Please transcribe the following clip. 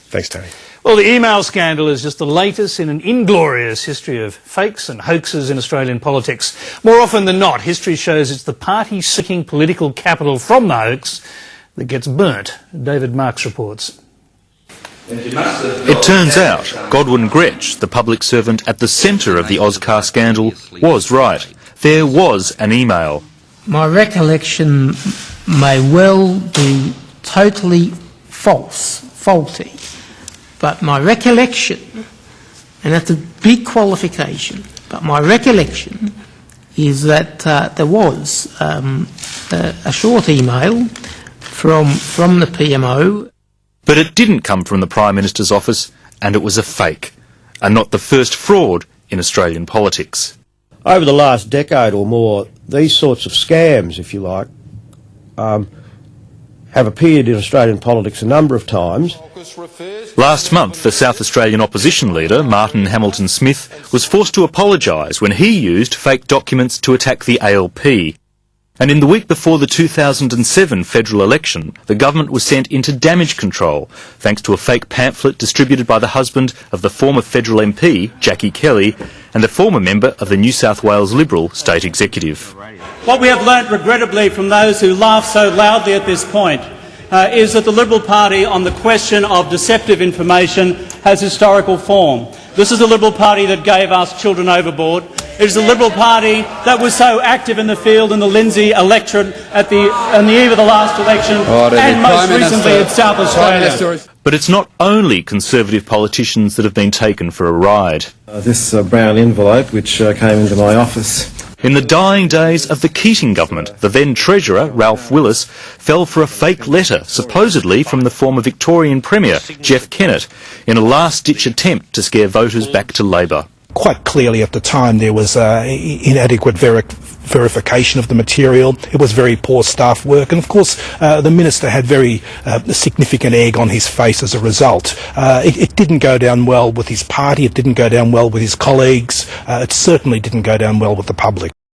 Thanks, Tony. Well, the email scandal is just the latest in an inglorious history of fakes and hoaxes in Australian politics. More often than not, history shows it's the party seeking political capital from the hoax that gets burnt. David Marks reports. It turns out Godwin Grech, the public servant at the centre of the OzCar scandal, was right. There was an email. My recollection may well be totally faulty, but my recollection, and that's a big qualification, but my recollection is that there was a short email from the PMO. But it didn't come from the Prime Minister's office, and it was a fake, and not the first fraud in Australian politics. Over the last decade or more, these sorts of scams, if you like, have appeared in Australian politics a number of times. Last month, the South Australian opposition leader, Martin Hamilton-Smith, was forced to apologise when he used fake documents to attack the ALP. And in the week before the 2007 federal election, the government was sent into damage control, thanks to a fake pamphlet distributed by the husband of the former federal MP, Jackie Kelly, and a former member of the New South Wales Liberal State Executive. What we have learnt regrettably from those who laugh so loudly at this point is that the Liberal Party on the question of deceptive information has historical form. This is the Liberal Party that gave us children overboard. It is the Liberal Party that was so active in the field in the Lindsay electorate on the eve of the last election and most recently in South Australia. But it's not only Conservative politicians that have been taken for a ride. This brown envelope which came into my office. In the dying days of the Keating government, the then Treasurer, Ralph Willis, fell for a fake letter, supposedly from the former Victorian Premier, Jeff Kennett, in a last-ditch attempt to scare voters back to Labor. Quite clearly at the time there was inadequate verification of the material. It was very poor staff work, and of course the Minister had very significant egg on his face as a result. It didn't go down well with his party, it didn't go down well with his colleagues, it certainly didn't go down well with the public.